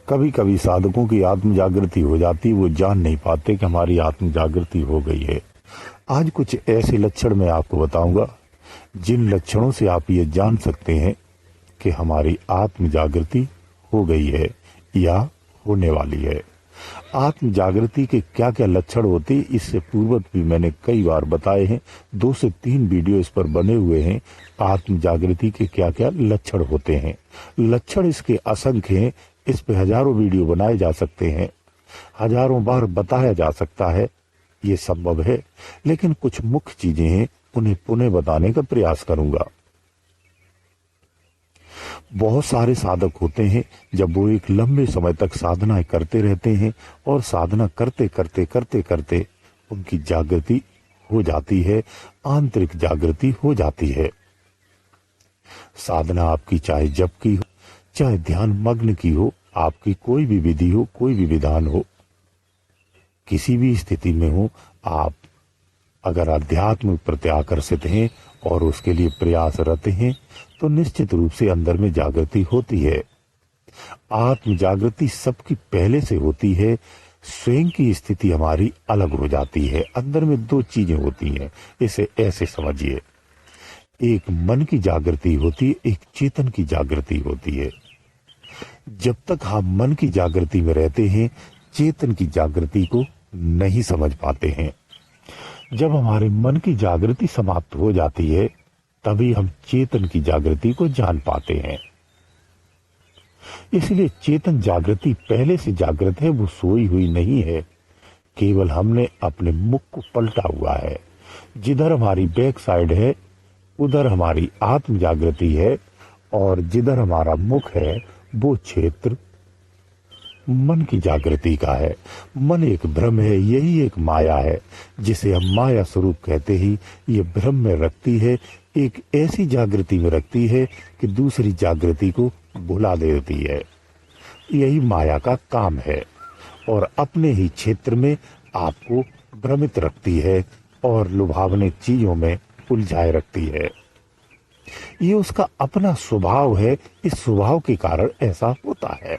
कभी कभी साधकों की आत्म जागृति हो जाती, वो जान नहीं पाते कि हमारी आत्म जागृति हो गई है। आज कुछ ऐसे लक्षण मैं आपको बताऊंगा जिन लक्षणों से आप ये जान सकते हैं कि हमारी आत्म जागृति हो गई है या होने वाली है। आत्म जागृति के क्या क्या लक्षण होते हैं, इससे पूर्व भी मैंने कई बार बताए हैं। 2 से 3 वीडियो इस पर बने हुए हैं। आत्म जागृति के क्या क्या लक्षण होते हैं। लक्षण इसके असंख्य हैं। इस पे हजारों वीडियो बनाए जा सकते हैं, हजारों बार बताया जा सकता है, ये संभव है। लेकिन कुछ मुख्य चीजें हैं, उन्हें पुनः बताने का प्रयास करूंगा। बहुत सारे साधक होते हैं, जब वो एक लंबे समय तक साधना करते रहते हैं और साधना करते करते करते करते उनकी जागृति हो जाती है, आंतरिक जागृति हो जाती है। साधना आपकी चाहे जप की हो, चाहे ध्यान मग्न की हो, आपकी कोई भी विधि हो, कोई भी विधान हो, किसी भी स्थिति में हो, आप अगर अध्यात्म प्रति आकर्षित हैं और उसके लिए प्रयासरत हैं तो निश्चित रूप से अंदर में जागृति होती है। आत्म जागृति सबकी पहले से होती है। स्वयं की स्थिति हमारी अलग हो जाती है। अंदर में 2 चीजें होती हैं, इसे ऐसे समझिए। एक मन की जागृति होती है, एक चेतन की जागृति होती है। जब तक हम मन की जागृति में रहते हैं, चेतन की जागृति को नहीं समझ पाते हैं। जब हमारे मन की जागृति समाप्त हो जाती है, तभी हम चेतन की जागृति को जान पाते हैं। इसलिए चेतन जागृति पहले से जागृत है, वो सोई हुई नहीं है। केवल हमने अपने मुख को पलटा हुआ है। जिधर हमारी बैक साइड है उधर हमारी आत्म जागृति है, और जिधर हमारा मुख है वो क्षेत्र मन की जागृति का है। मन एक भ्रम है, यही एक माया है, जिसे हम माया स्वरूप कहते ही ये भ्रम में रखती है, एक ऐसी जागृति में रखती है कि दूसरी जागृति को भुला देती है। यही माया का काम है, और अपने ही क्षेत्र में आपको भ्रमित रखती है और लुभावने चीजों में उलझाए रखती है। ये उसका अपना स्वभाव है। इस स्वभाव के कारण ऐसा होता है।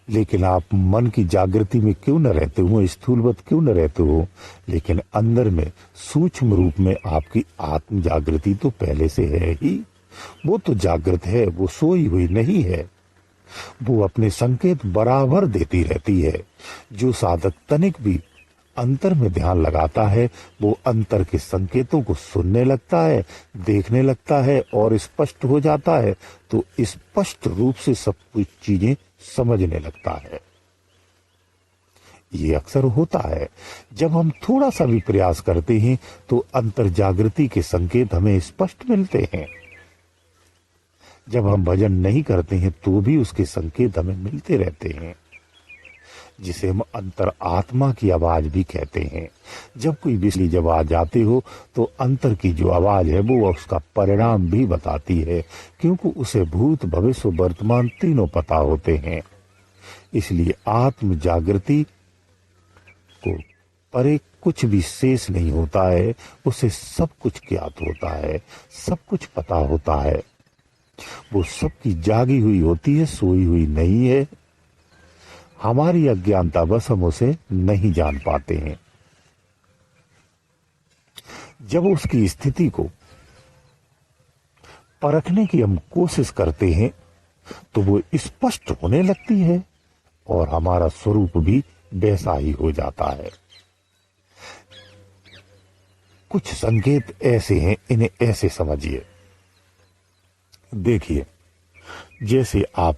लेकिन आप मन की जागृति में क्यों न रहते हो, स्थूलवत क्यों न रहते हो, लेकिन अंदर में सूक्ष्म रूप में आपकी आत्म जागृति तो पहले से है ही। वो तो जागृत है, वो सोई हुई नहीं है। वो अपने संकेत बराबर देती रहती है। जो साधक तनिक भी अंतर में ध्यान लगाता है, वो अंतर के संकेतों को सुनने लगता है, देखने लगता है और स्पष्ट हो जाता है, तो स्पष्ट रूप से सब कुछ चीजें समझने लगता है। ये अक्सर होता है। जब हम थोड़ा सा भी प्रयास करते हैं तो अंतर जागृति के संकेत हमें स्पष्ट मिलते हैं। जब हम भजन नहीं करते हैं तो भी उसके संकेत हमें मिलते रहते हैं, जिसे हम अंतर आत्मा की आवाज भी कहते हैं। जब कोई बिजली जब आ जाती हो तो अंतर की जो आवाज है वो उसका परिणाम भी बताती है, क्योंकि उसे भूत भविष्य वर्तमान तीनों पता होते हैं। इसलिए आत्म जागृति को परे कुछ भी शेष नहीं होता है। उसे सब कुछ ज्ञात होता है, सब कुछ पता होता है। वो सबकी जागी हुई होती है, सोई हुई नहीं है। हमारी अज्ञानता बस हम उसे नहीं जान पाते हैं। जब उसकी स्थिति को परखने की हम कोशिश करते हैं तो वो स्पष्ट होने लगती है और हमारा स्वरूप भी वैसा ही हो जाता है। कुछ संकेत ऐसे हैं, इन्हें ऐसे समझिए। देखिए, जैसे आप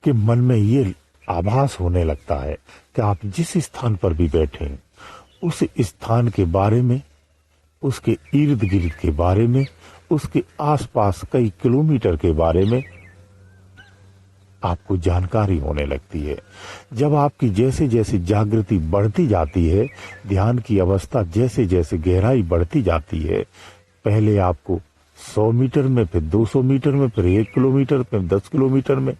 के मन में ये आभास होने लगता है कि आप जिस स्थान पर भी बैठे हैं उस स्थान के बारे में, उसके इर्द गिर्द के बारे में, उसके आसपास कई किलोमीटर के बारे में आपको जानकारी होने लगती है। जब आपकी जैसे जैसे जागृति बढ़ती जाती है, ध्यान की अवस्था जैसे जैसे गहराई बढ़ती जाती है, पहले आपको 100 मीटर में, फिर 200 मीटर में, फिर 1 किलोमीटर, फिर 10 किलोमीटर में,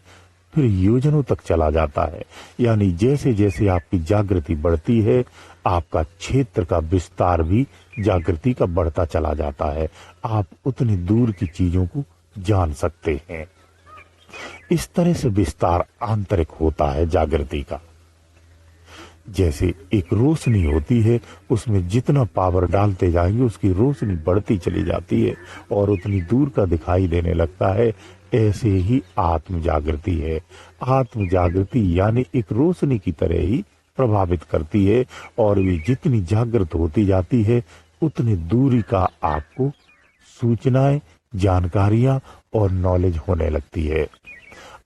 फिर योजनों तक चला जाता है। यानी जैसे जैसे आपकी जागृति बढ़ती है, आपका क्षेत्र का विस्तार भी जागृति का बढ़ता चला जाता है। आप उतनी दूर की चीजों को जान सकते हैं। इस तरह से विस्तार आंतरिक होता है जागृति का। जैसे एक रोशनी होती है, उसमें जितना पावर डालते जाएंगे उसकी रोशनी बढ़ती चली जाती है और उतनी दूर का दिखाई देने लगता है। ऐसे ही आत्म जागृति है। आत्म जागृति यानी एक रोशनी की तरह ही प्रभावित करती है और वे जितनी जागृत होती जाती है उतनी दूरी का आपको सूचनाएं, जानकारियां और नॉलेज होने लगती है।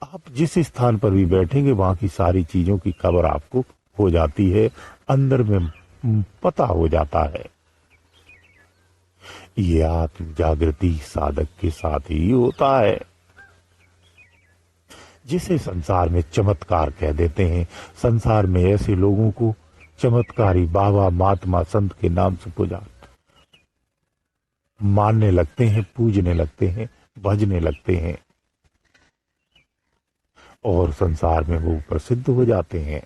आप जिस स्थान पर भी बैठेंगे वहां की सारी चीजों की खबर आपको हो जाती है, अंदर में पता हो जाता है। ये आत्म जागृति साधक के साथ ही होता है। जिसे संसार में चमत्कार कह देते हैं। संसार में ऐसे लोगों को चमत्कारी बाबा, महात्मा, संत के नाम से पूजा मानने लगते हैं, पूजने लगते हैं, भजने लगते हैं और संसार में वो प्रसिद्ध हो जाते हैं।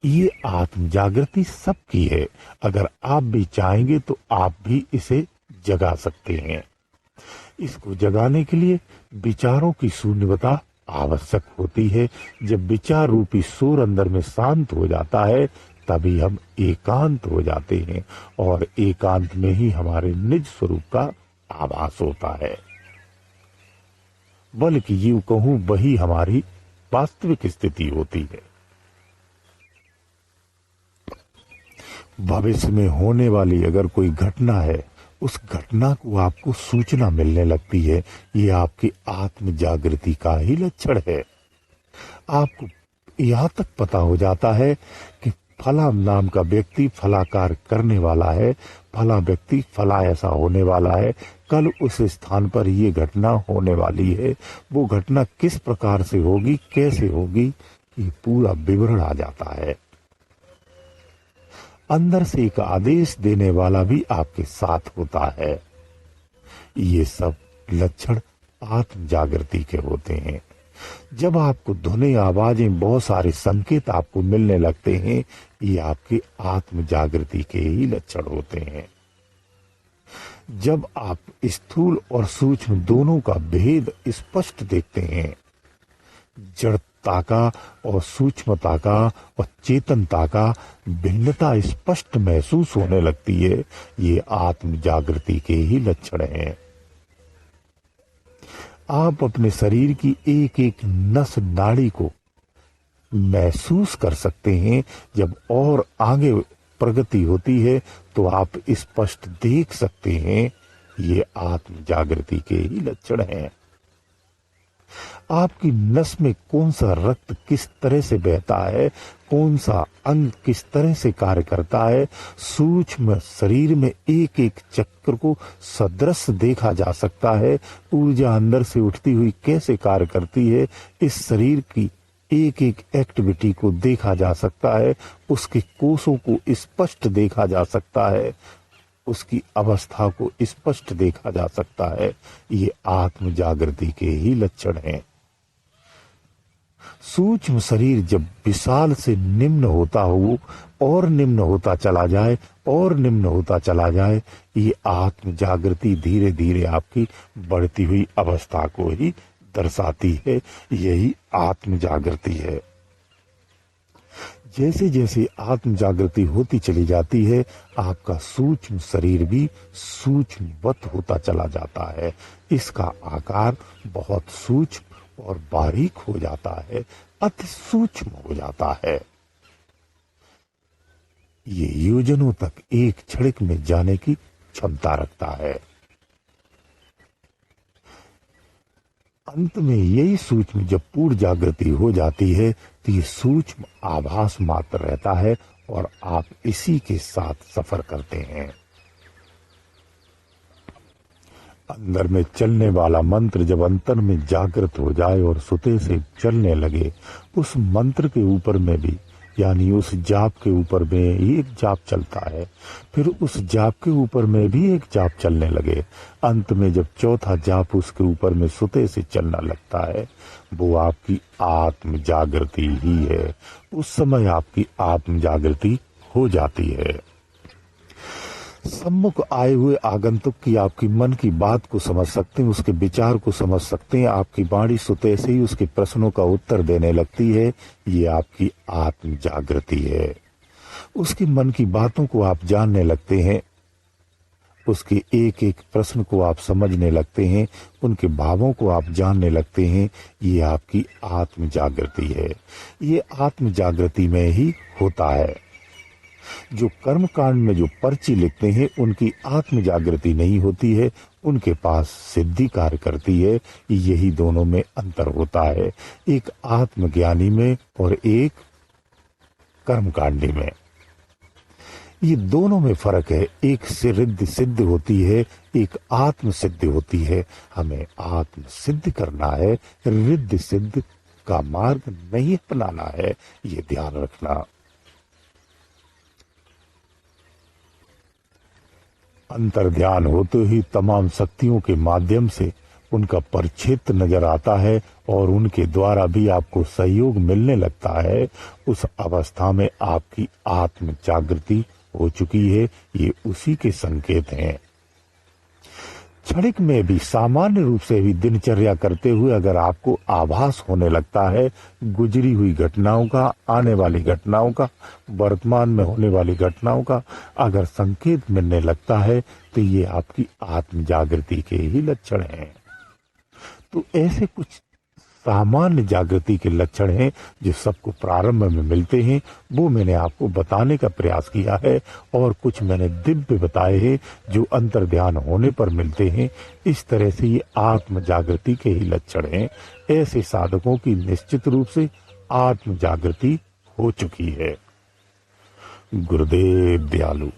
ये आत्म जागृति सबकी है। अगर आप भी चाहेंगे तो आप भी इसे जगा सकते हैं। इसको जगाने के लिए विचारों की शून्यता आवश्यक होती है। जब विचार रूपी शोर अंदर में शांत हो जाता है तभी हम एकांत हो जाते हैं और एकांत में ही हमारे निज स्वरूप का आभास होता है। बल्कि यूं कहूं वही हमारी वास्तविक स्थिति होती है। भविष्य में होने वाली अगर कोई घटना है, उस घटना को आपको सूचना मिलने लगती है। ये आपकी आत्म जागृति का ही लक्षण है। आपको यहां तक पता हो जाता है कि फला नाम का व्यक्ति फला कार्य करने वाला है, फला व्यक्ति फला ऐसा होने वाला है, कल उस स्थान पर ये घटना होने वाली है। वो घटना किस प्रकार से होगी, कैसे होगी, ये पूरा विवरण आ जाता है। अंदर से एक आदेश देने वाला भी आपके साथ होता है। ये सब लक्षण आत्म जागृति के होते हैं। जब आपको धुनें, आवाजें, बहुत सारे संकेत आपको मिलने लगते हैं, ये आपकी आत्म जागृति के ही लक्षण होते हैं। जब आप स्थूल और सूक्ष्म दोनों का भेद स्पष्ट देखते हैं, जड़ता का और सूक्ष्मता का और चेतनता का भिन्नता स्पष्ट महसूस होने लगती है, ये आत्म जागृति के ही लक्षण हैं। आप अपने शरीर की एक एक नस नाड़ी को महसूस कर सकते हैं। जब और आगे प्रगति होती है तो आप स्पष्ट देख सकते हैं, ये आत्म जागृति के ही लक्षण हैं। आपकी नस में कौन सा रक्त किस तरह से बहता है, कौन सा अंग किस तरह से कार्य करता है, सूक्ष्म शरीर में एक एक चक्र को सदृश देखा जा सकता है। ऊर्जा अंदर से उठती हुई कैसे कार्य करती है, इस शरीर की एक एक एक्टिविटी को देखा जा सकता है। उसके कोषों को स्पष्ट देखा जा सकता है, उसकी अवस्था को स्पष्ट देखा जा सकता है। ये आत्म जागृति के ही लक्षण हैं। सूक्ष्म शरीर जब विशाल से निम्न होता हो और निम्न होता चला जाए और निम्न होता चला जाए, ये आत्म जागृति धीरे धीरे आपकी बढ़ती हुई अवस्था को ही दर्शाती है। यही आत्म जागृति है। जैसे जैसे आत्म जागृति होती चली जाती है, आपका सूक्ष्म शरीर भी सूक्ष्मवत होता चला जाता है। इसका आकार बहुत सूक्ष्म और बारीक हो जाता है, अति सूक्ष्म हो जाता है। ये योजनों तक एक क्षणिक में जाने की क्षमता रखता है। अंत में यही सूक्ष्म जब पूर्ण जागृति हो जाती है तो ये सूक्ष्म आभास मात्र रहता है और आप इसी के साथ सफर करते हैं। अंदर में चलने वाला मंत्र जब अंतर में जागृत हो जाए और सुते से चलने लगे, उस मंत्र के ऊपर में भी यानी उस जाप के ऊपर में एक जाप चलता है, फिर उस जाप के ऊपर में भी एक जाप चलने लगे, अंत में जब चौथा जाप उसके ऊपर में सुते से चलना लगता है, वो आपकी आत्म जागृति ही है। उस समय आपकी आत्म जागृति हो जाती है। सम्मुख आए हुए आगंतुक की आपकी मन की बात को समझ सकते हैं, उसके विचार को समझ सकते हैं। आपकी वाणी सुते से ही उसके प्रश्नों का उत्तर देने लगती है। ये आपकी आत्म जागृति है। उसके मन की बातों को आप जानने लगते हैं, उसके एक एक प्रश्न को आप समझने लगते हैं, उनके भावों को आप जानने लगते हैं। ये आपकी आत्म जागृति है। ये आत्म जागृति में ही होता है। जो कर्म कांड में जो पर्ची लिखते हैं उनकी आत्म जागृति नहीं होती है, उनके पास सिद्धि कार्य करती है। यही दोनों में अंतर होता है, एक आत्मज्ञानी में और एक कर्मकांडी में। ये दोनों में फर्क है। एक से रिद्धि सिद्ध होती है, एक आत्म सिद्ध होती है। हमें आत्म सिद्ध करना है, रिद्धि सिद्ध का मार्ग नहीं अपनाना है, ये ध्यान रखना। अंतर ध्यान होते ही तमाम शक्तियों के माध्यम से उनका परिक्षेत्र नजर आता है और उनके द्वारा भी आपको सहयोग मिलने लगता है। उस अवस्था में आपकी आत्म जागृति हो चुकी है। ये उसी के संकेत हैं। क्षणिक में भी सामान्य रूप से भी दिनचर्या करते हुए अगर आपको आभास होने लगता है गुजरी हुई घटनाओं का, आने वाली घटनाओं का, वर्तमान में होने वाली घटनाओं का अगर संकेत मिलने लगता है तो ये आपकी आत्म जागृति के ही लक्षण हैं। तो ऐसे कुछ सामान्य जागृति के लक्षण हैं जो सबको प्रारंभ में मिलते हैं, वो मैंने आपको बताने का प्रयास किया है। और कुछ मैंने दिव्य बताए हैं जो अंतर ध्यान होने पर मिलते हैं। इस तरह से ये आत्म जागृति के ही लक्षण हैं। ऐसे साधकों की निश्चित रूप से आत्म जागृति हो चुकी है। गुरुदेव दयालु।